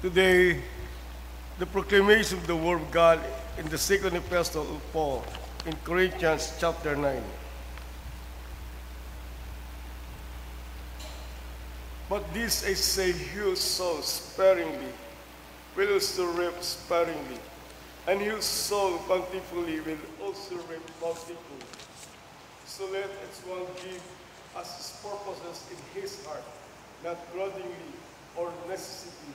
Today, the proclamation of the Word of God in the second epistle of Paul in Corinthians chapter 9. But this I say, he who sows sparingly will also reap sparingly, and he who sows bountifully will also reap bountifully. So let each one give as his purposes in his heart, not grudgingly or necessity,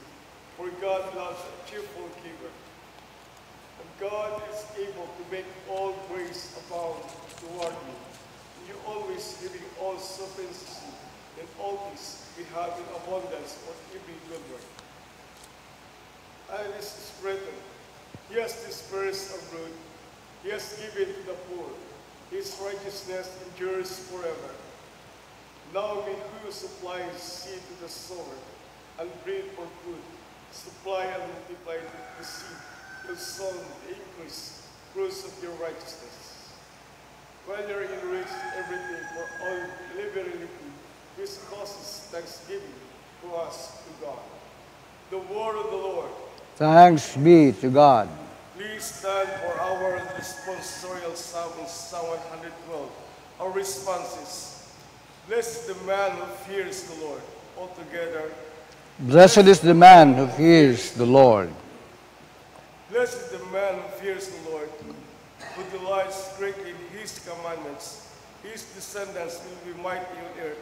for God loves a cheerful giver. And God is able to make all grace abound toward you, and you always having all sufficiency in all this we have in abundance for every good work. And this is written, he has dispersed abroad, he has given to the poor, his righteousness endures forever. Now may who supplies seed to the sower and bread for food, supply and multiply the seed, will sow the increase, fruits of your righteousness. When you are enriched in everything for all liberality, this causes thanksgiving to us to God. The word of the Lord. Thanks be to God. Please stand for our responsorial psalm in Psalm 112. Our response is, blessed is the man who fears the Lord. Altogether, Blessed is the man who fears the Lord. blessed is the man who fears the Lord, who delights greatly in his commandments. His descendants will be mighty on earth.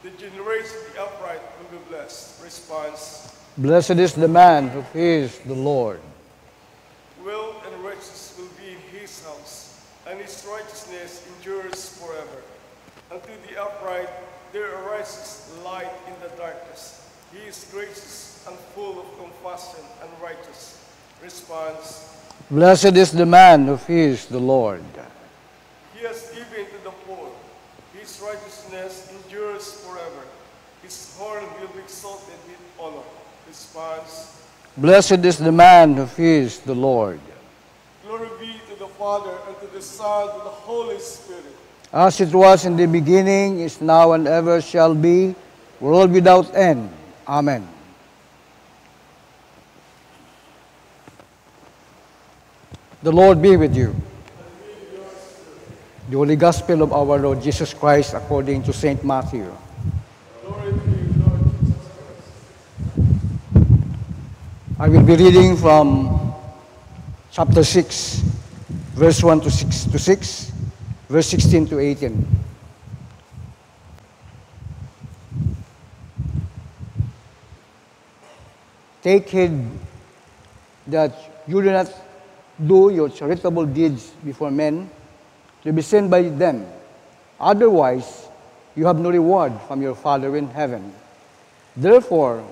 The generation of the upright will be blessed. Response, Blessed is the man who fears the Lord. wealth and riches will be in his house, and his righteousness endures forever. Unto the upright there arises light in the darkness. He is gracious and full of compassion and righteous. Response, Blessed is the man who fears the Lord. he has given to the poor. His righteousness endures forever. His horn will be exalted with honor. Response, Blessed is the man who fears the Lord. glory be to the Father, and to the Son, and to the Holy Spirit. As it was in the beginning, is now, and ever shall be, world without end. Amen. The Lord be with you. The Holy Gospel of our Lord Jesus Christ according to St. Matthew. Glory to you, Lord Jesus Christ. I will be reading from chapter 6, verse 1 to 6, verse 16 to 18. Take heed that you do not do your charitable deeds before men to be seen by them. Otherwise, you have no reward from your Father in heaven. Therefore,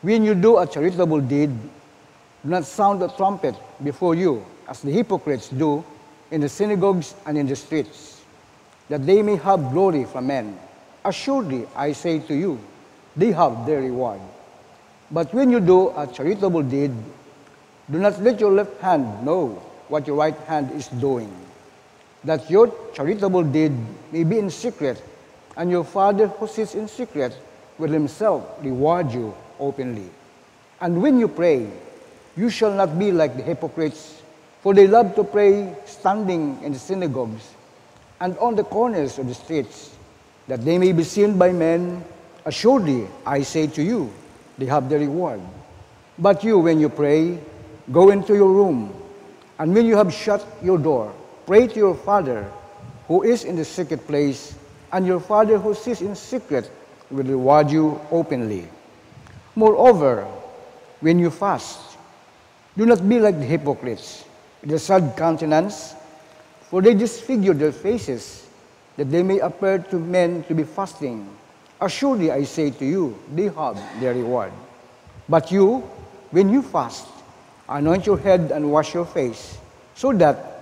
when you do a charitable deed, do not sound a trumpet before you, as the hypocrites do in the synagogues and in the streets, that they may have glory from men. Assuredly, I say to you, they have their reward. But when you do a charitable deed, do not let your left hand know what your right hand is doing, that your charitable deed may be in secret, and your Father who sits in secret will himself reward you openly. And when you pray, you shall not be like the hypocrites, for they love to pray standing in the synagogues and on the corners of the streets, that they may be seen by men. Assuredly, I say to you, they have their reward. But you, when you pray, go into your room, and when you have shut your door, pray to your Father who is in the secret place, and your Father who sits in secret will reward you openly. Moreover, when you fast, do not be like the hypocrites, with a sad countenance, for they disfigure their faces, that they may appear to men to be fasting. Assuredly, I say to you, they have their reward. But you, when you fast, anoint your head and wash your face, so that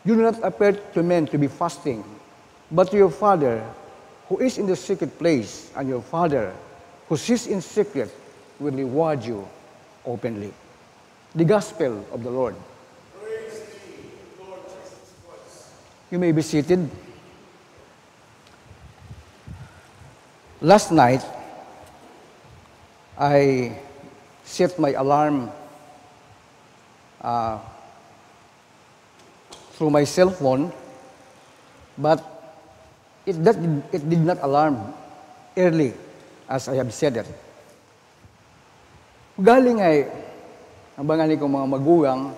you do not appear to men to be fasting, but to your Father who is in the secret place, and your Father who sits in secret will reward you openly. The Gospel of the Lord. Praise be, Lord Jesus Christ. You may be seated. Last night, I set my alarm through my cell phone, but it did not alarm early, as I have said it. Galing ay, ang bangani kong mga magugang,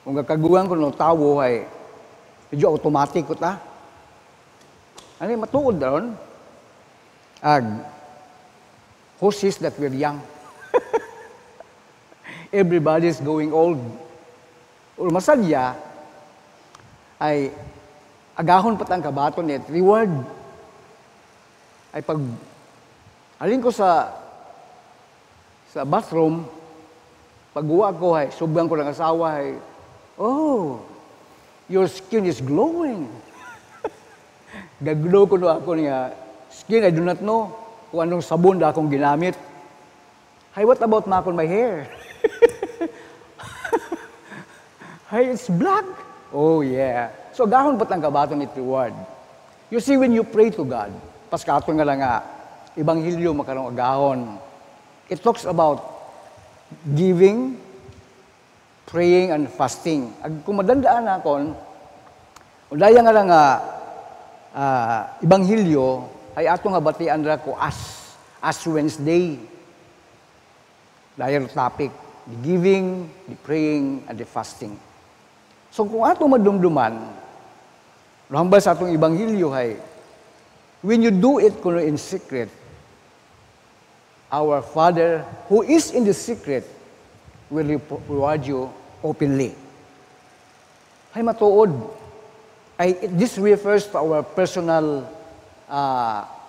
kung kakagugang ko ng tawo ay medyo automatic ko ta. Ano yung matuod doon? Who says that we're young? Everybody's going old. O masadya, ay agahon pat ang kabaton net, reward. Ay pag alin ko sa bathroom, pag-uwa ko ay, subang ko ng asawa ay, oh, your skin is glowing. Gaglow ko na ako niya, skin, I do not know kung anong sabon na akong ginamit. Hey, what about my hair? Hey, it's black. Oh, yeah. So, gahon ba't ang kabaton it reward? You see, when you pray to God, paskato nga lang nga, Ebanghelyo makarong agahon. It talks about giving, praying, and fasting. Kung madandaan akon, daya nga lang nga, Ebanghelyo, ay ato nga batian ra ko as Wednesday. Dahil topic, the giving, the praying, and the fasting. So kung ato madumduman, rahambal sa atong Ebanghelyo ay, when you do it kuno in secret, our Father who is in the secret will reward you openly. Ay matuod. This refers to our personal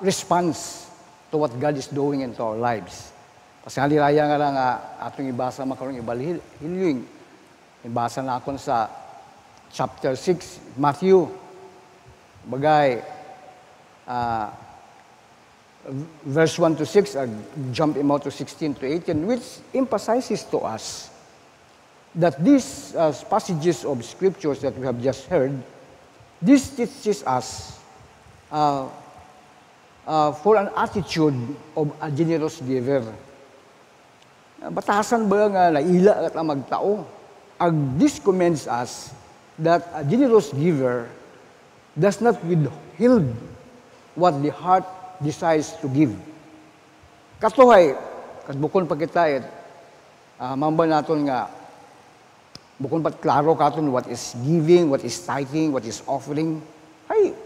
response to what God is doing into our lives. Kasi haliraya nga lang atong ibasa makarong Ebanghelyo. Ibasa na akon sa chapter 6, Matthew. Bagay, verse 1 to 6, jump him out to 16 to 18, which emphasizes to us that these passages of scriptures that we have just heard, this teaches us for an attitude of a generous giver. Batasan ba nga naila at ang magtao? This commends us that a generous giver does not withhold what the heart decides to give. Katuhay, bukon pa kita mamba naton nga, bukon pa klaro katon what is giving, what is tithing, what is offering. Ay,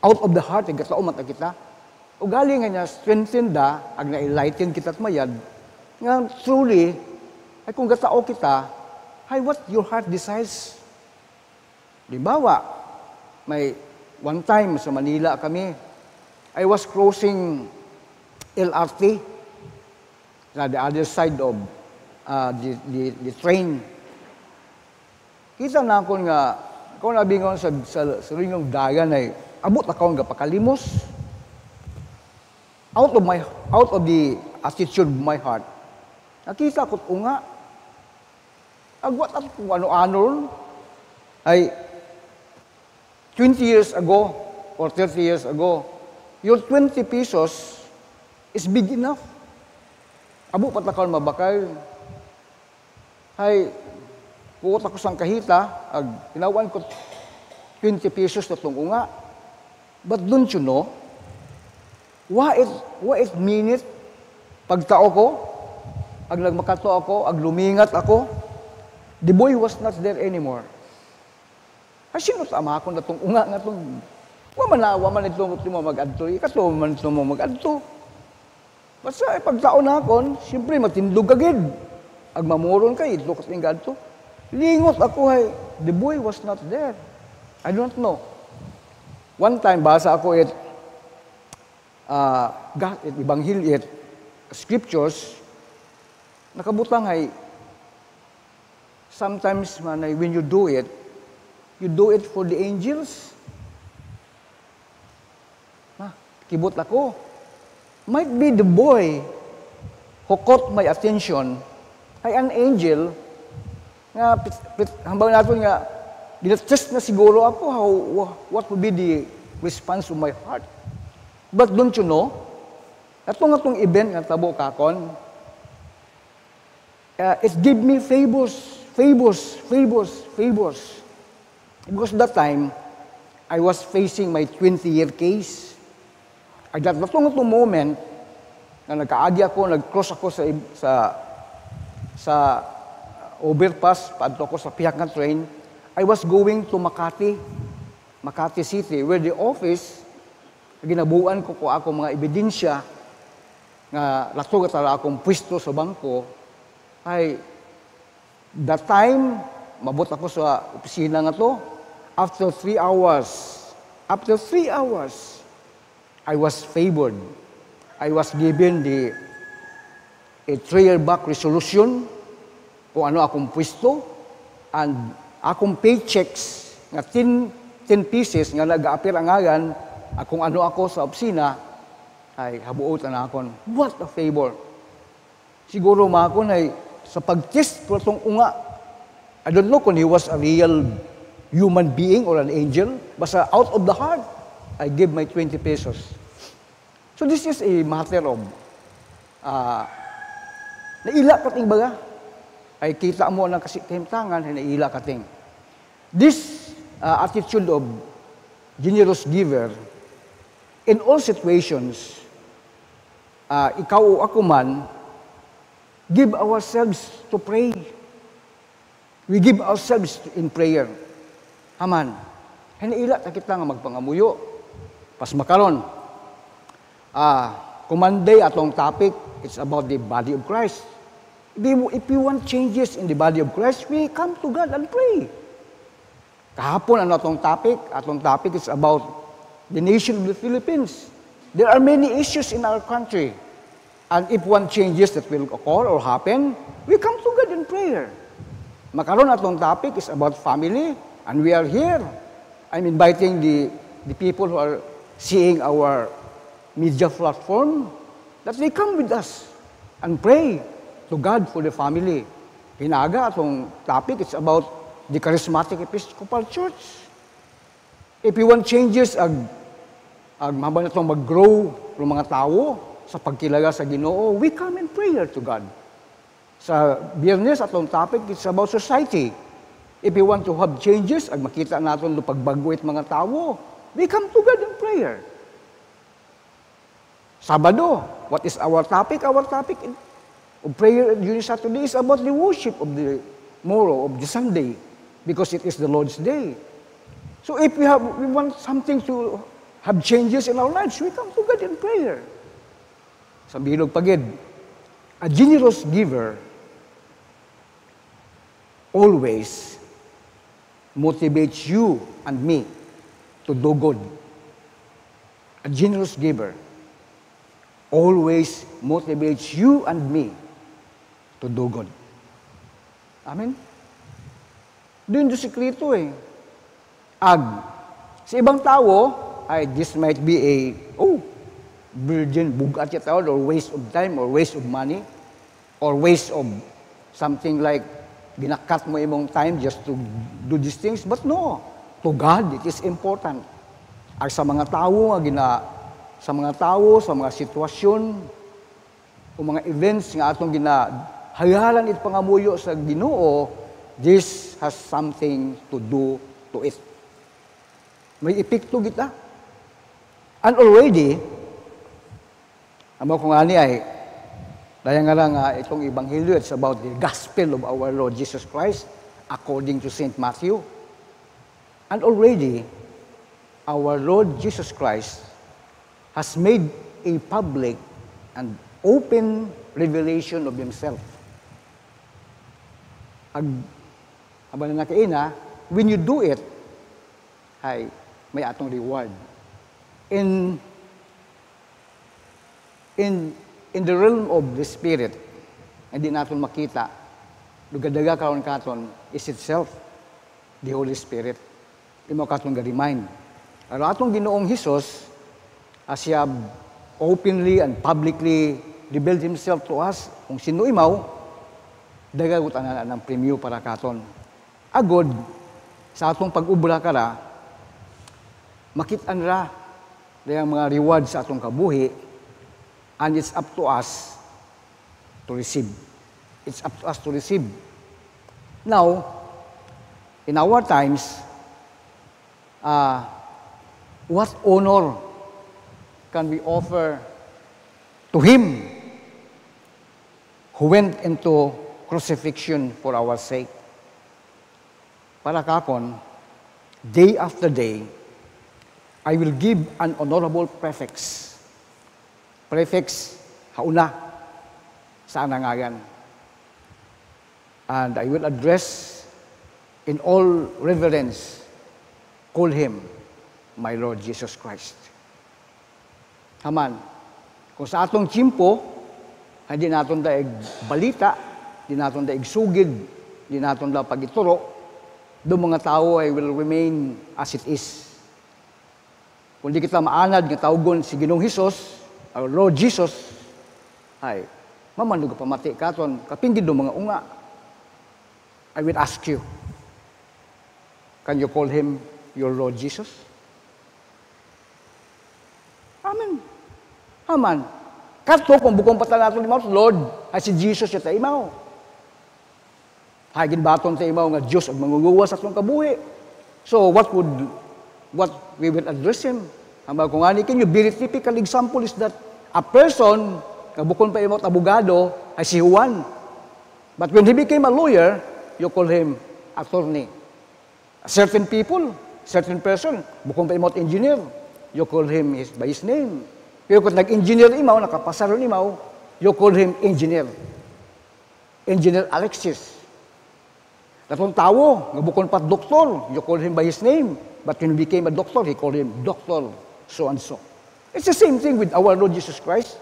out of the heart, gatao mata kita. O galing nga niya, strengthen da, ag na-enlighten kita't mayad, nga truly, ay kung gatao kita, ay what your heart decides. Dibawa, may one time sa Manila kami, I was crossing LRT na the other side of the train. Kita na ako nga, ako nabingon sa ringong dagan ay, abot ako nga pakalimos. Out of the attitude of my heart, nakita ko nga, agwat at kung ano-ano, ay 20 years ago or 30 years ago, your 20 pesos is big enough. Abo patakal mabakal. Hay, kuot ako sang kahita, ag tinawan ko 20 pesos na itong unga. But don't you know, what it mean it? Pagtao ko, ag nagmakato ako, ag lumingat ako, the boy was not there anymore. Ay, sino tama ako na itong unga nga itong Wa man ito mo mag-adto. Ikato man ito mo mag-adto. Basta pagtaon na akon, siyempre matindog agad. Ag mamuron kay, ito kating gadto. Lingot ako ay, the boy was not there. I don't know. One time, basa ako Ebanghelyo, scriptures, nakabutang ay, sometimes man ay, when you do it for the angels. Kibot ako. Might be the boy who caught my attention ay an angel nga hambang natin nga ginatest na siguro ako what would be the response of my heart. But don't you know, atong event nga tabo kakon, it gave me favors. Because that time, I was facing my 20-year case. At that moment, na nagkaagi ako, nag-cross ako sa overpass, paadto ako sa Piakan train, I was going to Makati City, where the office, ginabuan ko ako mga ebidensya nga lato katala akong pwesto sa bangko, ay that time, mabot ako sa opisina nga to, after 3 hours, I was favored. I was given a 3-year back resolution kung ano akong pwesto, and akong paychecks nga 10 pieces nga nag-a-appear ang ngalan, kung ano ako sa opisina, ay habuot na akon. What a favor! Siguro makon ay sa pag-test ko itong unga, I don't know kung he was a real human being or an angel, basta out of the heart, I give my 20 pesos. So this is a matter of naila kating baga. Ay kita mo ng kahimtangan, naila kating. This attitude of generous giver, in all situations, ikaw o ako man, give ourselves to pray. We give ourselves in prayer. Haman, hinaila ta kita nga magpangamuyo. Pas makaron, Kumanday atong topic, it's about the body of Christ. If we want changes in the body of Christ, we come to God and pray. Kahapon ano atong topic is about the nation of the Philippines. There are many issues in our country. And if one changes that will occur or happen, we come to God in prayer. Makaron atong topic is about family, and we are here. I'm inviting the people who are seeing our media platform, that they come with us and pray to God for the family. Hinaga atong topic, it's about the Charismatic Episcopal Church. If we want changes, mabang na itong mag-grow ng mga tao sa pagkilaga sa Ginoo, we come in prayer to God. Sa Biyernes, atong topic, it's about society. If we want to have changes, makita natin ng pagbaguit mga tao, we come to God in prayer. Sabado, what is our topic? Our topic of prayer during Saturday is about the worship of the morrow, of the Sunday, because it is the Lord's Day. So if we want something to have changes in our lives, we come to God in prayer. Sa bilog pagid, a generous giver always motivates you and me to do good. A generous giver always motivates you and me to do good. Amen? Doon yung sikreto eh. Sa ibang tao, this might be a, virgin, bugat yung tao, or waste of time, or waste of money, or waste of something like, ginakat mo imong time just to do these things. But no, to God, it is important. Sa mga tao, sa mga sitwasyon, o mga events nga atong ginahayalan it pangamuyo sa Ginoo, this has something to do to it. May epekto kita. And already, amo ko nga ni ay, dahil nga lang itong Ebanghelyo, it's about the gospel of our Lord Jesus Christ according to St. Matthew. And already, our Lord Jesus Christ has made a public and open revelation of Himself. Abang na kaina, when you do it, may atong reward. In the realm of the Spirit, hindi natin makita, lugadaga karon is itself the Holy Spirit. Imo katon ga-remind. Pero atong Ginoong Hesus, as Siya openly and publicly revealed Himself to us, kung sino imaw, dagagot ng premyo para katon. Agod, sa atong pag-ubra kara, makitaan ra ang mga reward sa atong kabuhi, and it's up to us to receive. It's up to us to receive. Now, in our times, what honor can we offer to Him who went into crucifixion for our sake? Para kakon, day after day, I will give an honorable prefix. Prefix, hauna, sa anangayan. And I will address in all reverence, call Him my Lord Jesus Christ. Haman, kung sa atong tiyempo, hindi naton daig balita, hindi naton daig sugid, hindi naton da pagituro, do mga tao ay will remain as it is. Kung di kita maanad nga tawgon si Ginoong Hesus, our Lord Jesus, ay, mamando ka pamati katon, kapinggid do mga unga. I will ask you, can you call Him your Lord Jesus? Amen. Amen. Kato, kung bukong pata natin ni Lord, ay si Jesus yung taimaw. Hagin baton taimaw nga Diyos at mangunguwas at mong kabuhi. So, what we will address Him? Hamba kung ani, can you very typical example is that a person, nga bukong pa imot abogado, ay si Juan. But when he became a lawyer, you call him attorney. Certain people, certain person, bukong pa imot engineer, you call him by his name. Pero kung nag-engineer imaw, nakapasaron imaw, you call him engineer. Engineer Alexis. Natong tawo, nga bukong pa doktor, you call him by his name. But when he became a doctor, he called him Doctor so and so. It's the same thing with our Lord Jesus Christ.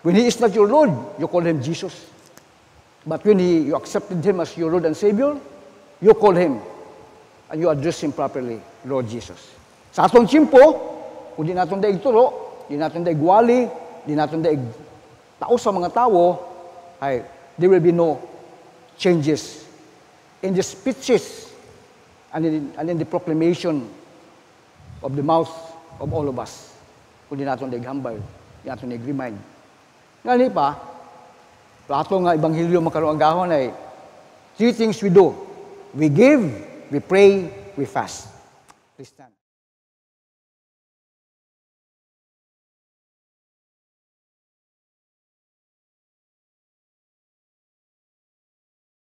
When He is not your Lord, you call Him Jesus. But when you accepted Him as your Lord and Savior, you call Him and you address Him properly, Lord Jesus. Sa atong tiyempo, kung di natin daig turo, di natin daig wali, di natin daig tao sa mga tao, ay, there will be no changes in the speeches and in the proclamation of the mouth of all of us. Kung di natin daig hambal, di natin daig remind. Ngani pa, plato nga Ebanghelyo makaroon agahon ay 3 things we do. We give, we pray, we fast. Please stand.